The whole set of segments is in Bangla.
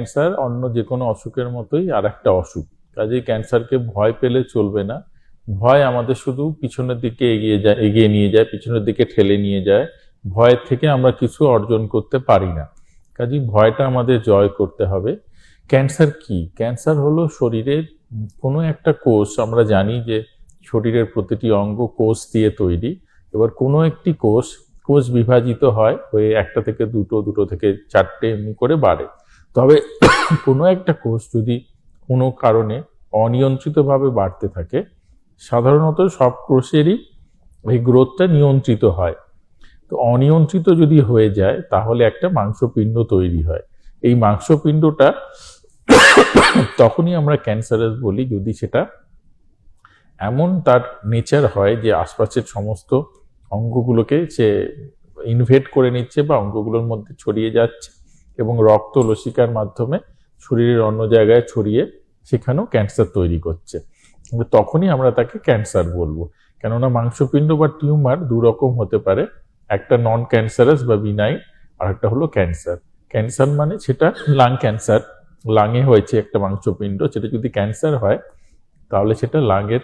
ক্যান্সার অন্য যে কোনো অসুখের মতোই আর একটা অসুখ। কাজেই ক্যান্সারকে ভয় পেলে চলবে না। ভয় আমাদের শুধু পিছনের দিকে এগিয়ে নিয়ে যায়, পিছনের দিকে ঠেলে নিয়ে যায়। ভয়ের থেকে আমরা কিছু অর্জন করতে পারি না। কাজেই ভয়টা আমাদের জয় করতে হবে। ক্যান্সার কি? ক্যান্সার হলো শরীরের কোনো একটা কোষ। আমরা জানি যে শরীরের প্রতিটি অঙ্গ কোষ দিয়ে তৈরি। এবার কোনো একটি কোষ বিভাজিত হয়, হয়ে একটা থেকে দুটো, দুটো থেকে চারটে এমনি করে বাড়ে। তবে কোনো একটা কোষ যদি কোনো কারণে অনিয়ন্ত্রিতভাবে বাড়তে থাকে, সাধারণত সব কোষেরই এই গ্রোথটা নিয়ন্ত্রিত হয়। তো অনিয়ন্ত্রিত যদি হয়ে যায় তাহলে একটা মাংসপিণ্ড তৈরি হয়। এই মাংসপিণ্ডটা তখনই আমরা ক্যান্সারাস বলি যদি সেটা এমন তার নেচার হয় যে আশপাশের সমস্ত অঙ্গগুলোকে সে ইনভেড করে নিচ্ছে বা অঙ্গগুলোর মধ্যে ছড়িয়ে যাচ্ছে এবং রক্ত লসিকার মাধ্যমে শরীরের অন্য জায়গায় ছড়িয়ে সেখানেও ক্যান্সার তৈরি করছে। তখনই আমরা তাকে ক্যান্সার বলবো। কেননা মাংসপিণ্ড বা টিউমার দু রকম হতে পারে, একটা নন ক্যান্সারাস বা বিনাইন, আর একটা হলো ক্যান্সার। ক্যান্সার মানে সেটা লাং ক্যান্সার, লাঙে হয়েছে একটা মাংসপিণ্ড, সেটা যদি ক্যান্সার হয় তাহলে সেটা লাঙের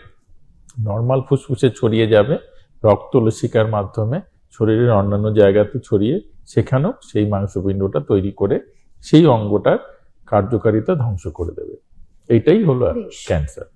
নর্মাল ফুসফুসে ছড়িয়ে যাবে, রক্ত লসিকার মাধ্যমে শরীরের অন্যান্য জায়গাতে ছড়িয়ে সেখানেও সেই মাংসপিণ্ডটা তৈরি করে সেই অঙ্গটার কার্যকারিতা ধ্বংস করে দেবে। এইটাই হলো ক্যান্সার।